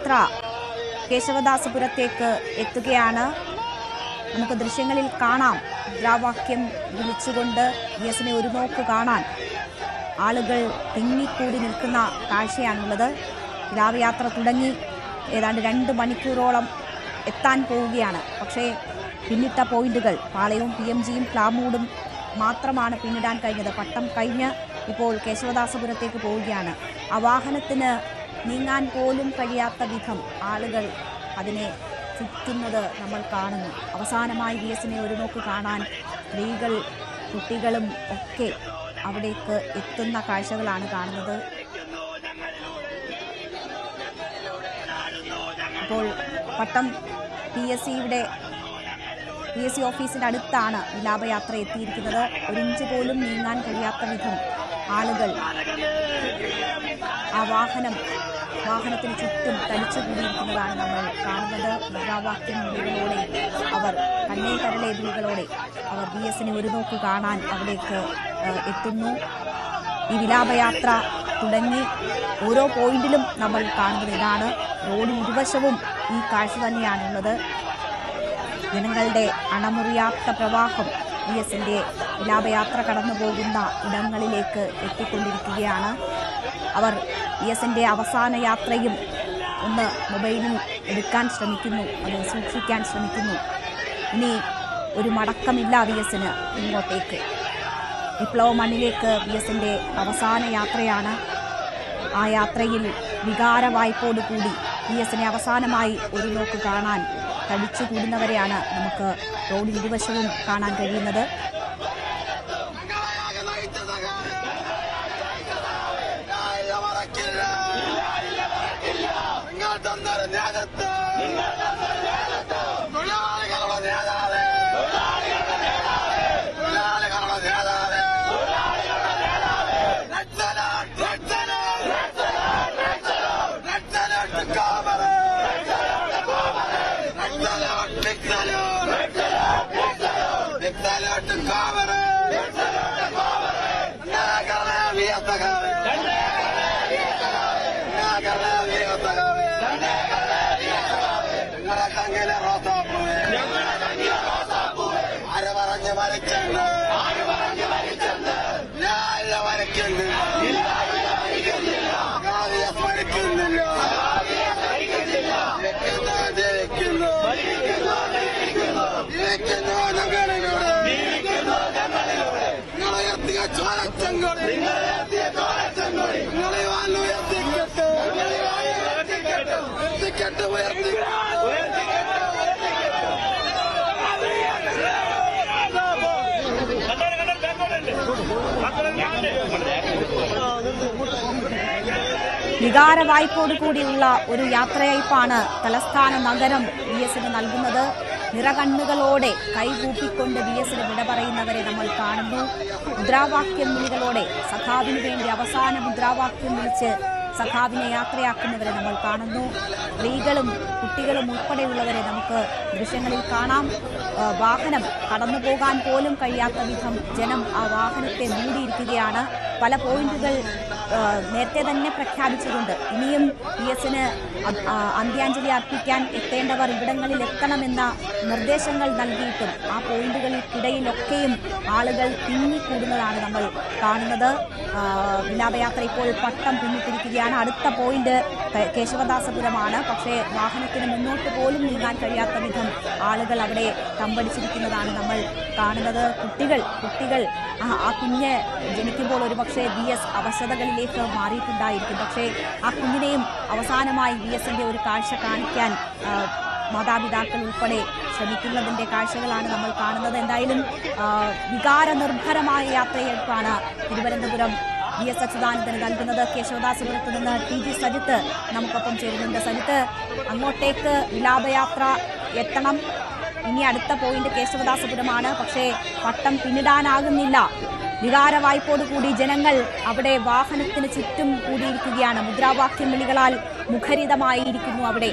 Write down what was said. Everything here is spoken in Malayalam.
വിലാപയാത്ര കേശവദാസപുരത്തേക്ക് എത്തുകയാണ്. നമുക്ക് ദൃശ്യങ്ങളിൽ കാണാം, മുദ്രാവാക്യം വിളിച്ചുകൊണ്ട് VS-നെ ഒരു നോക്ക് കാണാൻ ആളുകൾ തിങ്ങിക്കൂടി നിൽക്കുന്ന കാഴ്ചയാണുള്ളത്. വിലാപയാത്ര തുടങ്ങി ഏതാണ്ട് 2 മണിക്കൂറോളം എത്താൻ പോവുകയാണ്. പക്ഷേ പിന്നിട്ട പോയിന്റുകൾ പാളയവും PMGയും പ്ലാമൂടും മാത്രമാണ് പിന്നിടാൻ കഴിഞ്ഞത്. പട്ടം കഴിഞ്ഞ് ഇപ്പോൾ കേശവദാസപുരത്തേക്ക് പോവുകയാണ്. ആ വാഹനത്തിന് നീങ്ങാൻ പോലും കഴിയാത്ത വിധം ആളുകൾ അതിനെ ചുറ്റുന്നത് നമ്മൾ കാണുന്നു. അവസാനമായി VS-നെ ഒരു നോക്ക് കാണാൻ സ്ത്രീകൾ കുട്ടികളും ഒക്കെ അവിടേക്ക് എത്തുന്ന കാഴ്ചകളാണ് കാണുന്നത്. ഇപ്പോൾ പട്ടം PSC ഓഫീസിൻ്റെ അടുത്താണ് വിലാപയാത്ര എത്തിയിരിക്കുന്നത്. 1 ഇഞ്ച് പോലും നീങ്ങാൻ കഴിയാത്ത വിധം ആളുകൾ ആ വാഹനത്തിന് ചുറ്റും തടിച്ചുകൂടിയിരിക്കുന്നതാണ് നമ്മൾ കാണുന്നത്. മുദ്രാവാക്യം വിളികളോടെ അവർ കണ്ണേ കരളെ വിളികളോടെ അവർ VS-നെ ഒരു നോക്ക് കാണാൻ അവിടേക്ക് എത്തുന്നു. ഈ വിലാപയാത്ര തുടങ്ങി ഓരോ പോയിന്റിലും നമ്മൾ കാണുന്നത് ഇതാണ്. റോഡിന് ഇരുവശവും ഈ കാഴ്ച തന്നെയാണുള്ളത്. ജനങ്ങളുടെ അണമുറിയാത്ത പ്രവാഹം VS-ന്റെ വിലാപയാത്ര കടന്നു പോകുന്ന ഇടങ്ങളിലേക്ക് എത്തിക്കൊണ്ടിരിക്കുകയാണ്. അവർ VS-ന്റെ അവസാന യാത്രയും ഒന്ന് മൊബൈലിൽ എടുക്കാൻ ശ്രമിക്കുന്നു, അത് സൂക്ഷിക്കാൻ ശ്രമിക്കുന്നു. ഇനി ഒരു മടക്കമില്ല VS-ന് ഇങ്ങോട്ടേക്ക്. വിപ്ലവ മണ്ണിലേക്ക് VS-ന്റെ അവസാന യാത്രയാണ്. ആ യാത്രയിൽ വികാരവായ്പോടുകൂടി VS-നെ അവസാനമായി ഒരു നോക്ക് കാണാൻ തടിച്ചു കൂടുന്നവരെയാണ് നമുക്ക് റോഡിൽ ഇരുവശവും കാണാൻ കഴിയുന്നത്. വികാരവായ്പോടുകൂടിയുള്ള ഒരു യാത്രയയപ്പാണ് തലസ്ഥാന നഗരം VS-ന് നൽകുന്നത്. നിറകണ്ണുകളോടെ കൈകൂപ്പിക്കൊണ്ട് VS-ന് വിട പറയുന്നവരെ നമ്മൾ കാണുന്നു. മുദ്രാവാക്യം വിളികളോടെ സഖാവിന് വേണ്ടി അവസാന മുദ്രാവാക്യം വിളിച്ച് സഖാവിനെ യാത്രയാക്കുന്നവരെ നമ്മൾ കാണുന്നു. സ്ത്രീകളും കുട്ടികളും ഉൾപ്പെടെയുള്ളവരെ നമുക്ക് ദൃശ്യങ്ങളിൽ കാണാം. വാഹനം കടന്നു പോകാൻ പോലും കഴിയാത്ത വിധം ജനം ആ വാഹനത്തെ മൂടിയിരിക്കുകയാണ്. പല പോയിന്റുകൾ നേരത്തെ തന്നെ പ്രഖ്യാപിച്ചിട്ടുണ്ട്. ഇനിയും VS-ന് അന്ത്യാഞ്ജലി അർപ്പിക്കാൻ എത്തേണ്ടവർ ഇവിടങ്ങളിൽ എത്തണമെന്ന നിർദ്ദേശങ്ങൾ നൽകിയിട്ടും ആ പോയിന്റുകൾക്കിടയിലൊക്കെയും ആളുകൾ തിങ്ങിക്കൂടുന്നതാണ് നമ്മൾ കാണുന്നത്. വിലാപയാത്ര ഇപ്പോൾ പട്ടം പിന്നിട്ടിരിക്കുകയാണ്. അടുത്ത പോയിന്റ് കേശവദാസപുരമാണ്. പക്ഷേ വാഹനത്തിന് മുന്നോട്ട് പോലും നീങ്ങാൻ കഴിയാത്ത വിധം ആളുകൾ അവിടെ തമ്പടിച്ചിരിക്കുന്നതാണ് നമ്മൾ കാണുന്നത്. കുട്ടികൾ ആ കുഞ്ഞ് ജനിക്കുമ്പോൾ ഒരുപക്ഷെ VS അവശതകളിലേക്ക് മാറിയിട്ടുണ്ടായിരിക്കും. പക്ഷേ ആ കുഞ്ഞിനെയും അവസാനമായി VS-ന്റെ ഒരു കാഴ്ച കാണിക്കാൻ മാതാപിതാക്കൾ ഉൾപ്പെടെ ശ്രമിക്കുന്നതിൻ്റെ കാഴ്ചകളാണ് നമ്മൾ കാണുന്നത്. എന്തായാലും വികാരനിർഭരമായ യാത്രയയപ്പാണ് തിരുവനന്തപുരം VS അച്യുതാനന്ദന് നൽകുന്നത്. കേശവദാസപുരത്ത് നിന്ന് TG സജിത്ത് നമുക്കൊപ്പം ചേരുന്നുണ്ട്. സജിത്ത്, അങ്ങോട്ടേക്ക് വിലാപയാത്ര എത്തണം. ഇനി അടുത്ത പോയിന്റ് കേശവദാസപുരമാണ്. പക്ഷേ പട്ടം പിന്നിടാനാകുന്നില്ല. വികാരവായ്പോടുകൂടി ജനങ്ങൾ അവിടെ വാഹനത്തിന് ചുറ്റും കൂടിയിരിക്കുകയാണ്. മുദ്രാവാക്യം വിളികളാൽ മുഖരിതമായിരിക്കുന്നു അവിടെ.